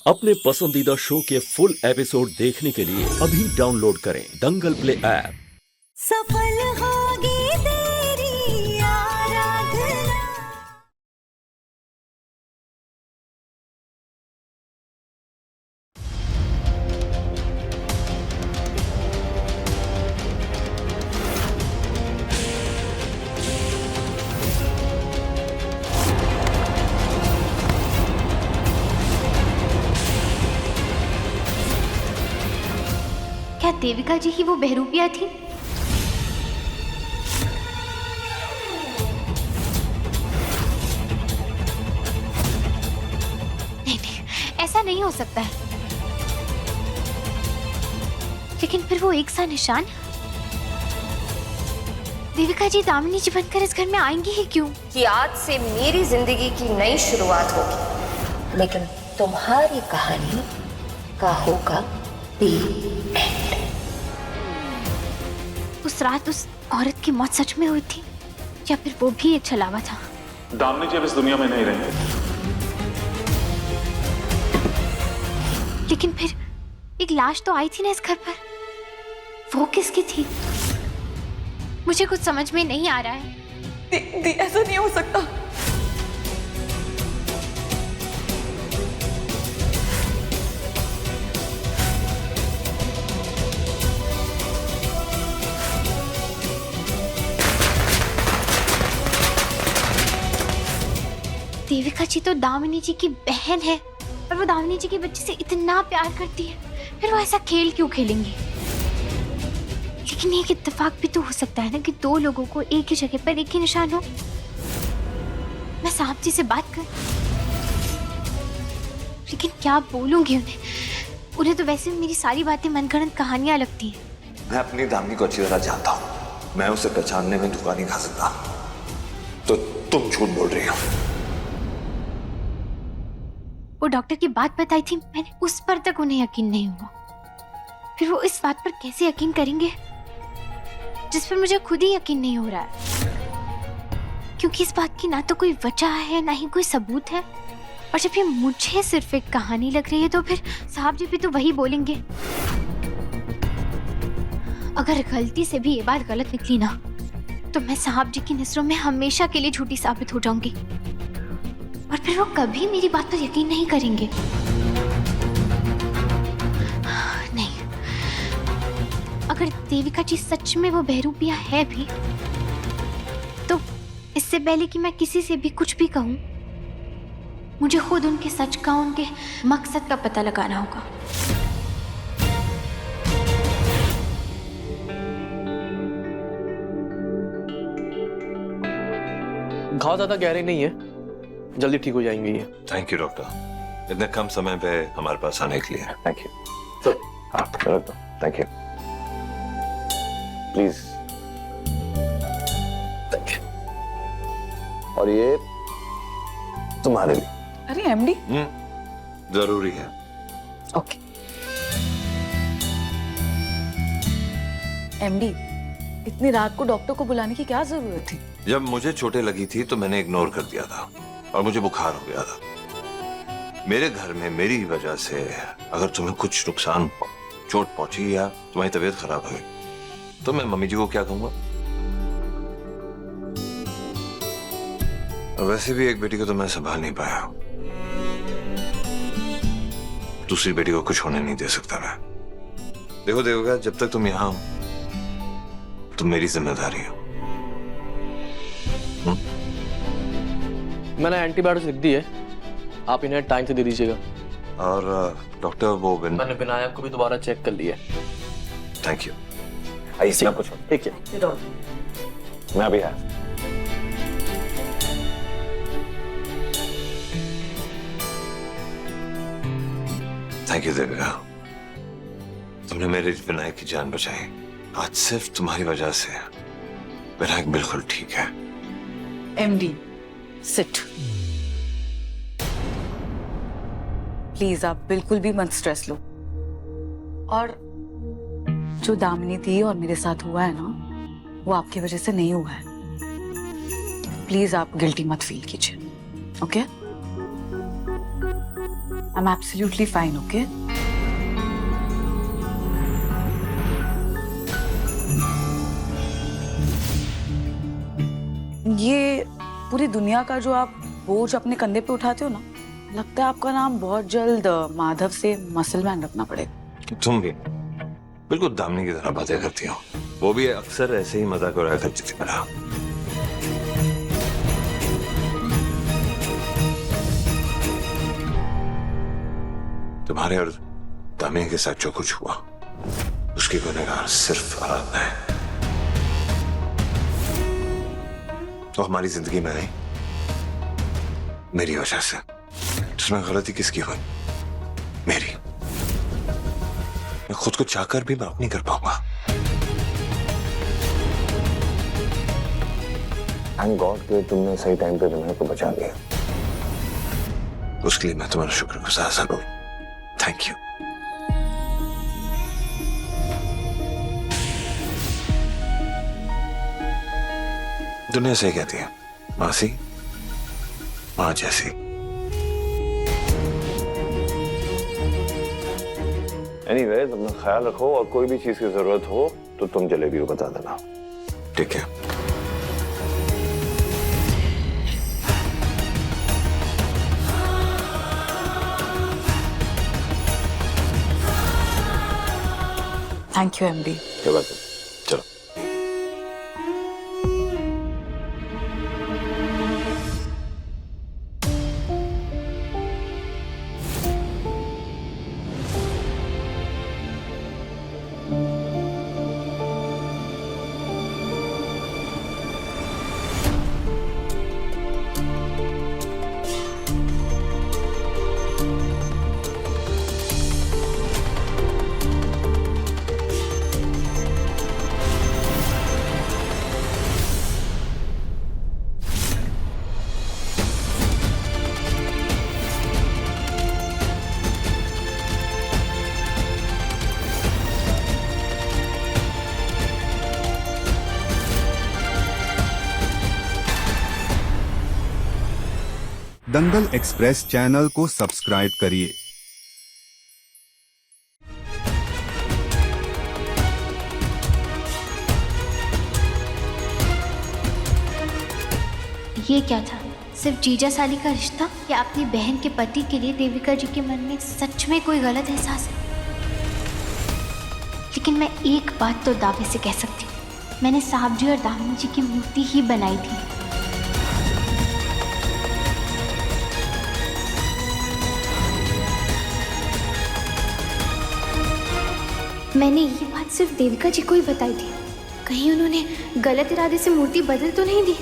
अपने पसंदीदा शो के फुल एपिसोड देखने के लिए अभी डाउनलोड करें दंगल प्ले ऐप। सफल होगी तेरी आराधना। क्या देविका जी ही वो बहरूपिया थी? नहीं, ऐसा नहीं हो सकता है। लेकिन फिर वो एक सा निशान, देविका जी दामिनी जी बनकर इस घर में आएंगी ही क्यों? कि आज से मेरी जिंदगी की नई शुरुआत होगी, लेकिन तुम्हारी कहानी का होगा दी एंड। उस रात उस औरत की मौत सच में हुई थी या फिर वो भी एक छलावा था? दामिनी जी अब इस दुनिया में नहीं रहेंगे। लेकिन फिर एक लाश तो आई थी ना इस घर पर, वो किसकी थी? मुझे कुछ समझ में नहीं आ रहा है। दी, ऐसा नहीं हो सकता। देविका जी तो दामिनी जी की बहन है और वो दामिनी जी के बच्चे से इतना प्यार करती है, फिर वो ऐसा खेल क्यों खेलेंगी? लेकिन एक इत्तेफाक भी तो हो सकता है ना कि दो लोगों को एक ही जगह पर एक ही निशान हो। मैं साहब जी से बात कर, लेकिन क्या बोलूंगी उन्हें तो वैसे भी मेरी सारी बातें मनगढ़ंत कहानियां लगती हैं। मैं अपनी दामिनी को अच्छी तरह जानता हूँ, मैं उसे पहचानने में धोखा नहीं खा सकता। तो तुम झूठ बोल रही हो। वो डॉक्टर की बात बताई थी मैंने, उस पर तक उन्हें यकीन नहीं हुआ, फिर वो इस बात पर कैसे यकीन करेंगे जिस पर मुझे खुद ही यकीन नहीं हो रहा है? क्योंकि इस बात की ना तो कोई वजह है ना ही कोई सबूत है, और जब ये मुझे सिर्फ एक कहानी लग रही है तो फिर साहब जी भी तो वही बोलेंगे। अगर गलती से भी ये बात गलत निकली ना तो मैं साहब जी की नजरों में हमेशा के लिए झूठी साबित हो जाऊंगी और फिर वो कभी मेरी बात पर यकीन नहीं करेंगे। नहीं, अगर देविका जी सच में वो बहरूपिया है भी तो इससे पहले कि मैं किसी से भी कुछ भी कहूं, मुझे खुद उनके सच का, उनके मकसद का पता लगाना होगा। घाव ज्यादा गहरे नहीं है, जल्दी ठीक हो जाएंगे ये। थैंक यू डॉक्टर, इतने कम समय पे हमारे पास आने के लिए। Thank you. Thank you, please. Thank you. और ये तुम्हारे लिए। अरे एमडी। जरूरी है। ओके एमडी, इतनी रात को डॉक्टर को बुलाने की क्या जरूरत थी? जब मुझे चोटें लगी थी तो मैंने इग्नोर कर दिया था और मुझे बुखार हो गया था। मेरे घर में मेरी ही वजह से अगर तुम्हें कुछ नुकसान, चोट पहुंची या तुम्हारी तबीयत खराब हुई तो मैं मम्मी जी को क्या कहूंगा? और वैसे भी एक बेटी को तो मैं संभाल नहीं पाया, दूसरी बेटी को कुछ होने नहीं दे सकता मैं। देखो देविका, जब तक तुम यहां हो तुम मेरी जिम्मेदारी हो। मैंने एंटीबायोटिक्स लिख दी है, आप इन्हें टाइम से दे दीजिएगा। और डॉक्टर वो मैंने विनायक को भी दोबारा चेक कर लिया। Thank you. आइए कुछ ठीक है, मैं अभी आया। थैंक यू देविका, तुमने मेरे विनायक की जान बचाई। आज सिर्फ तुम्हारी वजह से विनायक बिल्कुल ठीक है। MD seat. प्लीज आप बिल्कुल भी मत स्ट्रेस लो। और जो दामिनी थी और मेरे साथ हुआ है ना, वो आपकी वजह से नहीं हुआ है। प्लीज आप गिल्टी मत फील कीजिए, okay? I am absolutely fine, okay? ये पूरी दुनिया का जो आप बोझ अपने कंधे पे उठाते हो ना, लगता है आपका नाम बहुत जल्द माधव से मसलमैन रखना पड़ेगा। तुम भी बिल्कुल दामिनी की तरह बातें करती हो। वो भी अक्सर ऐसे ही मजाक उड़ाया करती थी मेरा। तुम्हारे और दामिनी के साथ जो कुछ हुआ उसकी गुनहगार सिर्फ आराधना है। तो हमारी जिंदगी में आई मेरी वजह से। उसमें गलती किसकी हुई? मेरी। मैं खुद को चाहकर भी माफ नहीं कर पाऊंगा। थैंक गॉड कि तुमने सही टाइम पे दुनिया को बचा लिया। उसके लिए मैं तुम्हारा शुक्रगुजार हूं। Thank you. दुनिया सही कहती है, मासी मां जैसी। एनीवेज, अपना ख्याल रखो और कोई भी चीज की जरूरत हो तो तुम जलेबी को बता देना, ठीक है? Thank you MD. क्या बात है, चलो। दंगल एक्सप्रेस चैनल को सब्सक्राइब करिए। ये क्या था? सिर्फ जीजा साली का रिश्ता, या अपनी बहन के पति के लिए देविका जी के मन में सच में कोई गलत एहसास है? लेकिन मैं एक बात तो दावे से कह सकती हूँ, मैंने साहब जी और दामिनी जी की मूर्ति ही बनाई थी। मैंने ये बात सिर्फ देविका जी को ही बताई थी। कहीं उन्होंने गलत इरादे से मूर्ति बदल तो नहीं दी?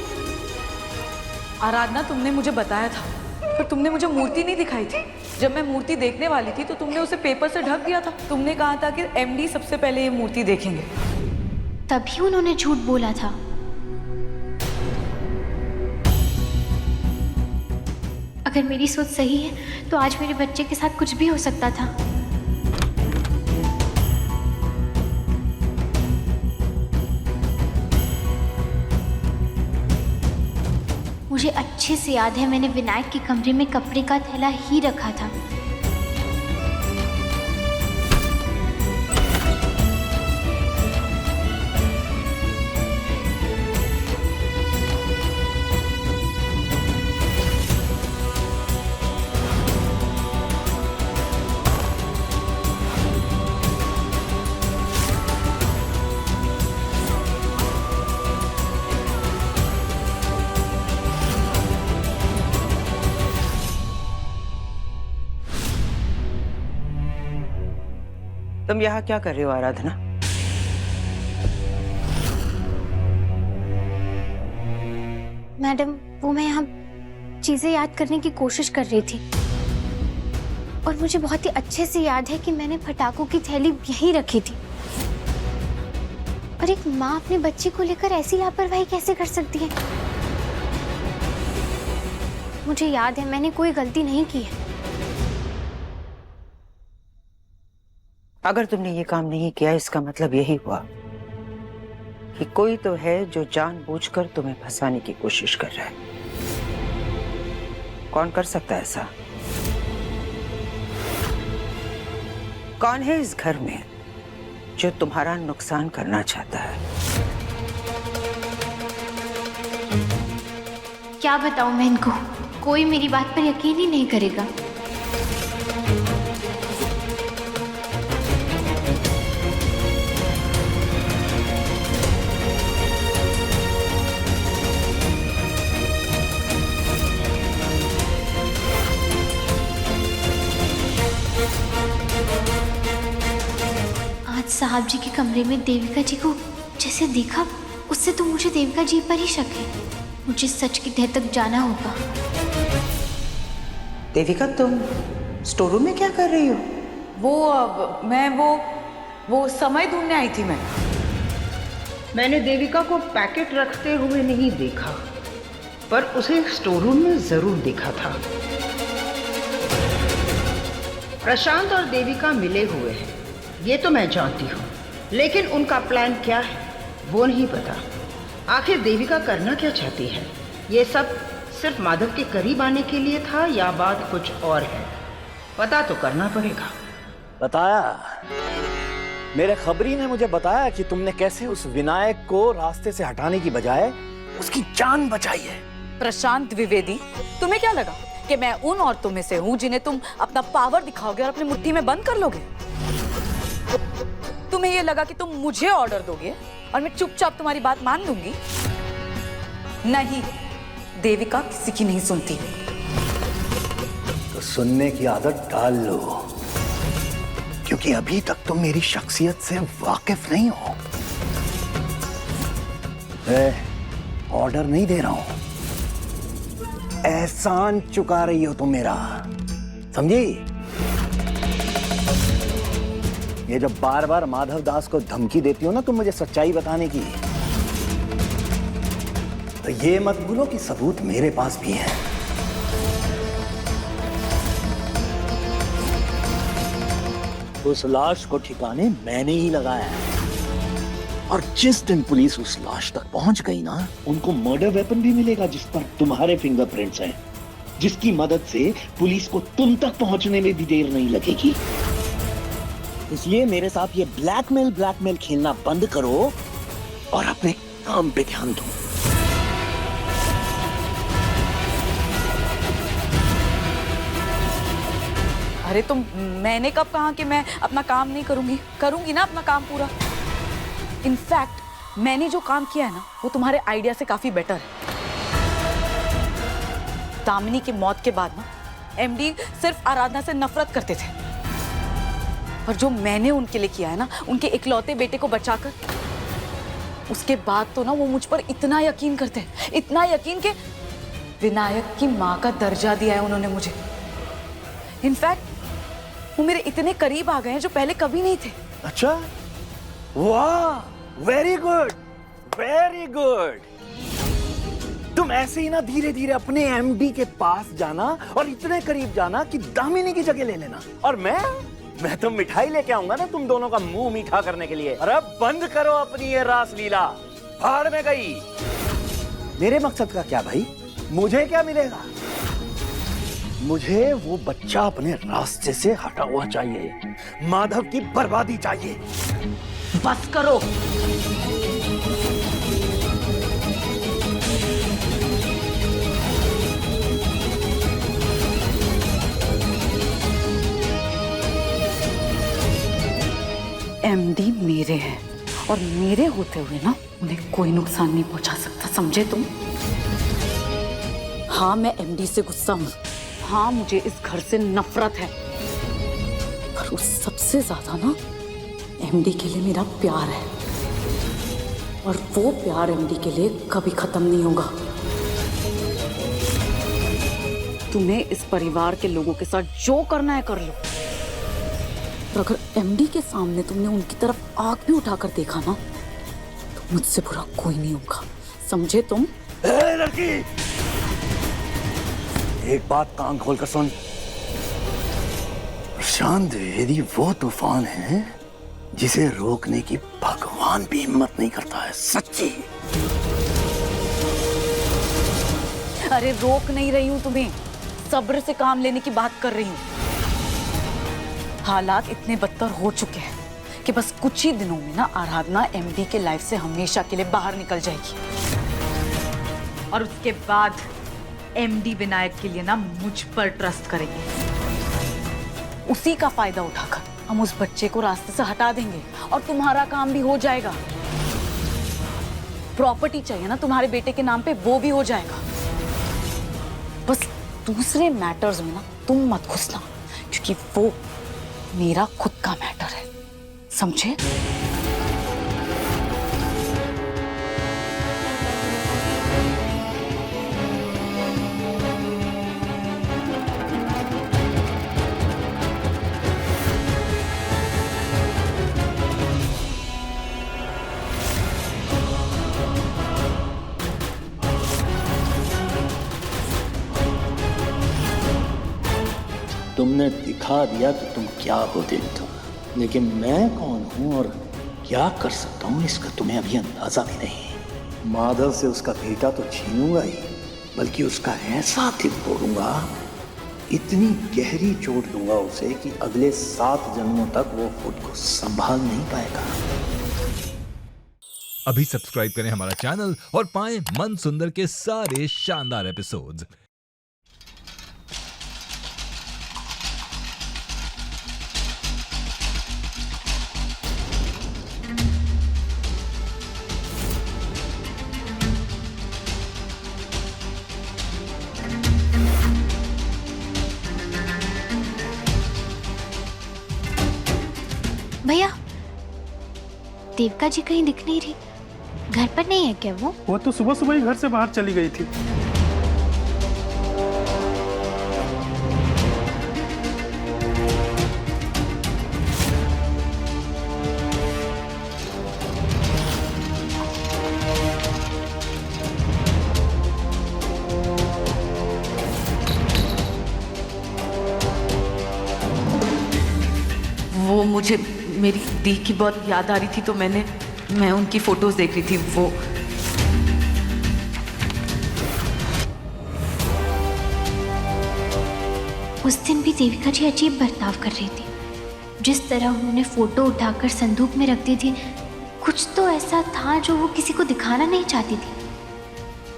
आराधना, तुमने मुझे बताया था, पर तुमने मुझे मूर्ति नहीं दिखाई थी। जब मैं मूर्ति देखने वाली थी तो तुमने उसे पेपर से ढक दिया था। तुमने कहा था कि एमडी सबसे पहले ये मूर्ति देखेंगे। तभी उन्होंने झूठ बोला था। अगर मेरी सोच सही है तो आज मेरे बच्चे के साथ कुछ भी हो सकता था। मुझे अच्छे से याद है, मैंने विनायक के कमरे में कपड़े का थैला ही रखा था। तुम यहाँ क्या कर रहे हो आराधना? मैडम, वो मैं यहाँ चीजें याद करने की कोशिश कर रही थी और मुझे बहुत ही अच्छे से याद है कि मैंने पटाखों की थैली यहीं रखी थी। और एक माँ अपने बच्चे को लेकर ऐसी लापरवाही कैसे कर सकती है? मुझे याद है, मैंने कोई गलती नहीं की है। अगर तुमने ये काम नहीं किया, इसका मतलब यही हुआ कि कोई तो है जो जानबूझकर तुम्हें फंसाने की कोशिश कर रहा है। कौन कर सकता है ऐसा? कौन है इस घर में जो तुम्हारा नुकसान करना चाहता है? क्या बताऊं मैं इनको, कोई मेरी बात पर यकीन ही नहीं करेगा। आज साहब जी के कमरे में देविका जी को जैसे देखा, उससे तो मुझे देविका जी पर ही शक है। मुझे सच की तह तक जाना होगा। देविका, तुम स्टोर रूम में क्या कर रही हो? मैं वो समय ढूंढने आई थी। मैंने देविका को पैकेट रखते हुए नहीं देखा, पर उसे स्टोर रूम में जरूर देखा था। प्रशांत और देविका मिले हुए हैं, ये तो मैं जानती हूँ, लेकिन उनका प्लान क्या है वो नहीं पता। आखिर देविका करना क्या चाहती है? ये सब सिर्फ माधव के करीब आने के लिए था या बात कुछ और है? पता तो करना पड़ेगा। बताया, मेरे खबरी ने मुझे बताया कि तुमने कैसे उस विनायक को रास्ते से हटाने की बजाय उसकी जान बचाई है। प्रशांत द्विवेदी, तुम्हें क्या लगा कि मैं उन औरतों में से हूँ जिन्हें तुम अपना पावर दिखाओगे और अपनी मुट्ठी में बंद कर लोगे? तुम्हें ये लगा कि तुम मुझे ऑर्डर दोगे और मैं चुपचाप तुम्हारी बात मान लूंगी? नहीं, देविका किसी की नहीं सुनती। तो सुनने की आदत डाल लो, क्योंकि अभी तक तुम मेरी शख्सियत से वाकिफ नहीं हो। ऑर्डर नहीं दे रहा हूं, एहसान चुका रही हो तुम मेरा, समझी? ये जब बार बार माधव दास को धमकी देती हो ना तुम मुझे सच्चाई बताने की, तो ये मत भूलो कि सबूत मेरे पास भी है। उस लाश को ठिकाने मैंने ही लगाया है, और जिस दिन पुलिस उस लाश तक पहुंच गई ना, उनको मर्डर वेपन भी मिलेगा जिस पर तुम्हारे फिंगरप्रिंट्स हैं, जिसकी मदद से पुलिस को तुम तक पहुंचने में भी देर नहीं लगेगी। इसलिए मेरे साथ ये ब्लैकमेल खेलना बंद करो और अपने काम पे ध्यान दो। अरे तो मैंने कब कहा कि मैं अपना काम नहीं करूंगी? करूंगी ना अपना काम पूरा। इनफैक्ट मैंने जो काम किया है ना, वो तुम्हारे आइडिया से काफी बेटर है। दामिनी की मौत के बाद ना एमडी सिर्फ आराधना से नफरत करते थे, और जो मैंने उनके लिए किया है ना, उनके इकलौते बेटे को बचाकर, उसके बाद तो ना वो मुझ पर इतना यकीन करते हैं, इतना यकीन कि विनायक की माँ का दर्जा दिया है उन्होंने मुझे। इनफैक्ट वो मेरे इतने करीब आ गए हैं जो पहले कभी नहीं थे। अच्छा, वाह, वेरी गुड, वेरी गुड। तुम ऐसे ही ना धीरे धीरे अपने एमडी के पास जाना और इतने करीब जाना कि दामिनी की जगह ले लेना, और मैं तो मिठाई लेके आऊंगा ना तुम दोनों का मुंह मीठा करने के लिए। अरे बंद करो अपनी ये रासलीला, भाड़ में गई। मेरे मकसद का क्या भाई? मुझे क्या मिलेगा? मुझे वो बच्चा अपने रास्ते से हटा हुआ चाहिए, माधव की बर्बादी चाहिए। बस करो। एमडी मेरे हैं, और मेरे होते हुए ना उन्हें कोई नुकसान नहीं पहुंचा सकता, समझे तुम? हाँ, मैं एमडी से गुस्सा हूं, हाँ मुझे इस घर से नफरत है, पर उस सबसे ज्यादा ना एमडी के लिए मेरा प्यार है, और वो प्यार एमडी के लिए कभी खत्म नहीं होगा। तुम्हें इस परिवार के लोगों के साथ जो करना है कर लो, और अगर एमडी के सामने तुमने उनकी तरफ आंख भी उठाकर देखा ना, तो मुझसे बुरा कोई नहीं होगा, समझे तुम? लड़की, एक बात कान खोलकर सुन। प्रशांत द्विवेदी वो तूफान है जिसे रोकने की भगवान भी हिम्मत नहीं करता है, सच्ची। अरे रोक नहीं रही हूं तुम्हें, सब्र से काम लेने की बात कर रही हूं। हालात इतने बदतर हो चुके हैं कि बस कुछ ही दिनों में ना आराधना एमडी के लाइफ से हमेशा के लिए बाहर निकल जाएगी। और उसके बाद एमडी विनायक के लिए ना मुझ पर ट्रस्ट करेंगे। उसी का फायदा उठाकर हम उस बच्चे को रास्ते से हटा देंगे और तुम्हारा काम भी हो जाएगा। प्रॉपर्टी चाहिए ना तुम्हारे बेटे के नाम पे, वो भी हो जाएगा। बस दूसरे मैटर्स में ना तुम मत घुसना, क्योंकि वो मेरा खुद का मैटर है, समझे? तुमने दिखा दिया कि तुम क्या हो देवता, लेकिन मैं कौन हूं और क्या कर सकता हूं इसका तुम्हें अभी अंदाजा भी नहीं। माधव से उसका बेटा तो छीनूंगा ही, बल्कि उसका ऐसा दिल तोड़ूंगा, इतनी गहरी चोट दूंगा उसे कि अगले 7 जन्मों तक वो खुद को संभाल नहीं पाएगा। अभी सब्सक्राइब करें हमारा चैनल और पाएं मन सुंदर के सारे शानदार एपिसोड्स। भैया, देविका जी कहीं दिख नहीं रही। घर पर नहीं है क्या वो? वो तो सुबह सुबह ही घर से बाहर चली गई थी। वो मुझे मेरी दी की बहुत याद आ रही थी, तो मैं उनकी फोटोज देख रही थी। वो उस दिन भी देविका जी अजीब बर्ताव कर रही थी। जिस तरह उन्होंने फोटो उठाकर संदूक में रख दी थी, कुछ तो ऐसा था जो वो किसी को दिखाना नहीं चाहती थी।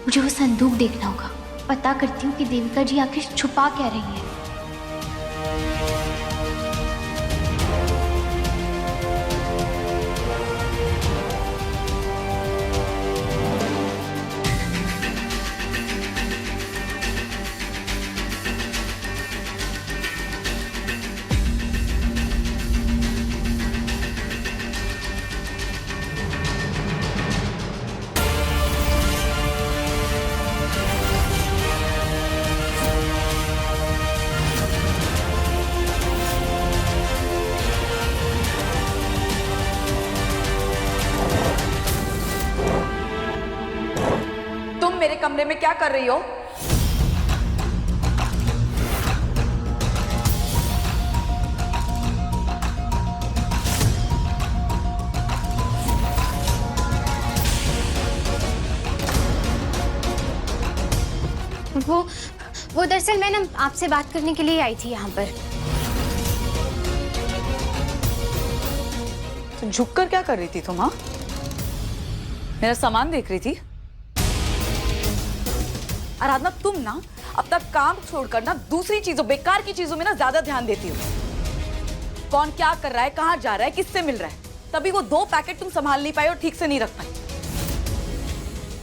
मुझे वो संदूक देखना होगा। पता करती हूँ कि देविका जी आखिर छुपा क्या रही है। मेरे कमरे में क्या कर रही हो? वो दरअसल मैं ना आपसे बात करने के लिए आई थी यहाँ पर। तो झुककर क्या कर रही थी तुम? हाँ, मेरा सामान देख रही थी? आराधना, तुम ना अब तक काम छोड़कर ना दूसरी चीजों, बेकार की चीजों में ना ज्यादा ध्यान देती हो। कौन क्या कर रहा है, कहां जा रहा है, किससे मिल रहा है, तभी वो 2 पैकेट तुम संभाल नहीं पाई और ठीक से नहीं रख पाई।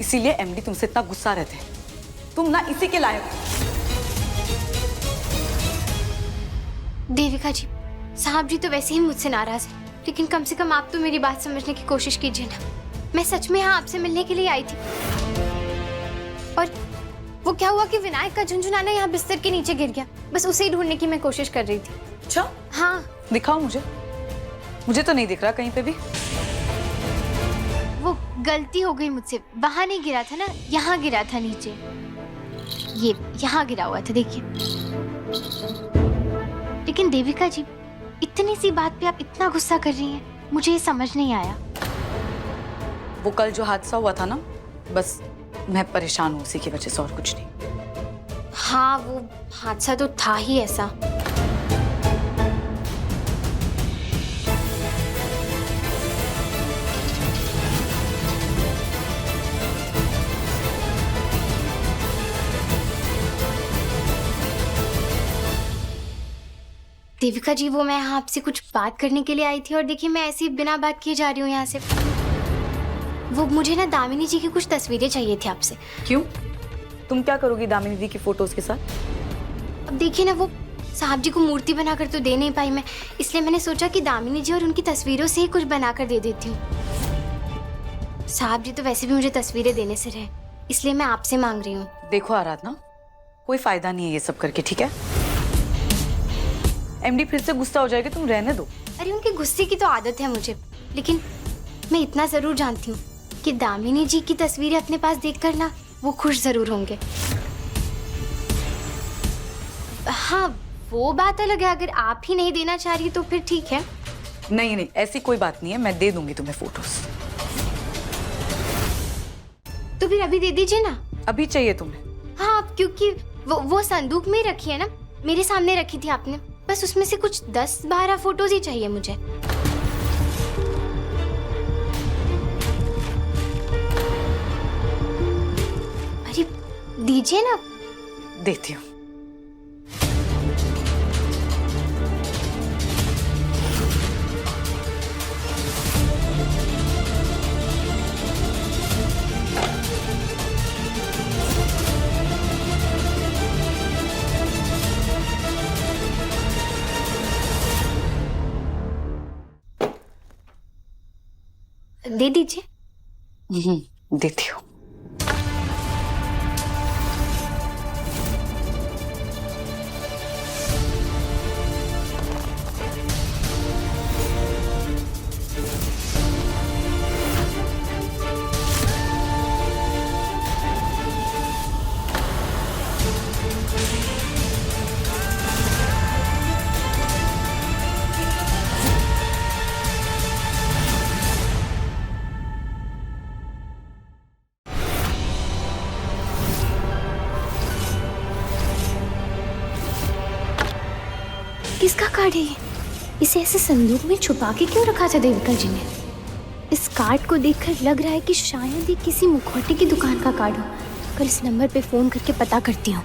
इसीलिए एमडी तुमसे इतना गुस्सा रहते हैं। तुम ना इसी के लायक हो। देविका जी, साहब जी तो वैसे ही मुझसे नाराज है, लेकिन कम से कम आप तो मेरी बात समझने की कोशिश कीजिए ना। मैं सच में यहाँ आपसे मिलने के लिए आई थी। और वो क्या हुआ कि विनायक का झुनझुनाना यहाँ बिस्तर के नीचे गिर गया। बस उसे ही ढूंढने की मैं कोशिश कर रही थी। अच्छा, हाँ, दिखाओ मुझे। मुझे तो नहीं दिख रहा कहीं पे भी। वो गलती हो गई मुझसे। वहां नहीं गिरा था ना, यहाँ गिरा था नीचे। ये यहाँ गिरा हुआ था, देखिए। लेकिन देविका जी, इतनी सी बात पे आप इतना गुस्सा कर रही हैं, मुझे ये समझ नहीं आया। वो कल जो हादसा हुआ था ना, बस मैं परेशान हूँ उसी की वजह से, और कुछ नहीं। हाँ, वो हादसा तो था ही ऐसा। देविका जी, वो मैं यहाँ आपसे कुछ बात करने के लिए आई थी और देखिए मैं ऐसे ही बिना बात किए जा रही हूँ यहाँ से। वो मुझे ना दामिनी जी की कुछ तस्वीरें चाहिए थी आपसे। क्यों? तुम क्या करोगी दामिनी दी की फोटोज के साथ? अब देखिए ना, वो साहब जी को मूर्ति बनाकर तो दे नहीं पाई मैं, इसलिए मैंने सोचा कि दामिनी जी और उनकी तस्वीरों से ही कुछ बनाकर दे देती हूँ। साहब जी तो वैसे भी मुझे तस्वीरें देने से रहे, इसलिए मैं आपसे मांग रही हूँ। देखो आराधना, कोई फायदा नहीं है ये सब करके, ठीक है? एमडी फिर से गुस्सा हो जाएगा, तुम रहने दो। अरे उनके गुस्से की तो आदत है मुझे, लेकिन मैं इतना जरूर जानती हूँ कि दामिनी जी की तस्वीरें अपने पास देखकर ना वो खुश जरूर होंगे। हाँ, वो बात अलग है, अगर आप ही नहीं देना चाह रही तो फिर ठीक है। नहीं नहीं, ऐसी कोई बात नहीं है, मैं दे दूंगी तुम्हें फोटोज। तो फिर अभी दे दीजिए ना। अभी चाहिए तुम्हें? हाँ, क्योंकि वो संदूक में रखी है ना, मेरे सामने रखी थी आपने, बस उसमें से कुछ 10-12 फोटोज ही चाहिए मुझे। अरे दीजिए ना। देती हूँ। दे दीजिए। देती हूँ। किसका कार्ड है ये? इसे ऐसे संदूक में छुपा के क्यों रखा था देविका जी ने? इस कार्ड को देखकर लग रहा है कि शायद ये किसी मुखौटे की दुकान का कार्ड हो। कल इस नंबर पे फोन करके पता करती हूँ।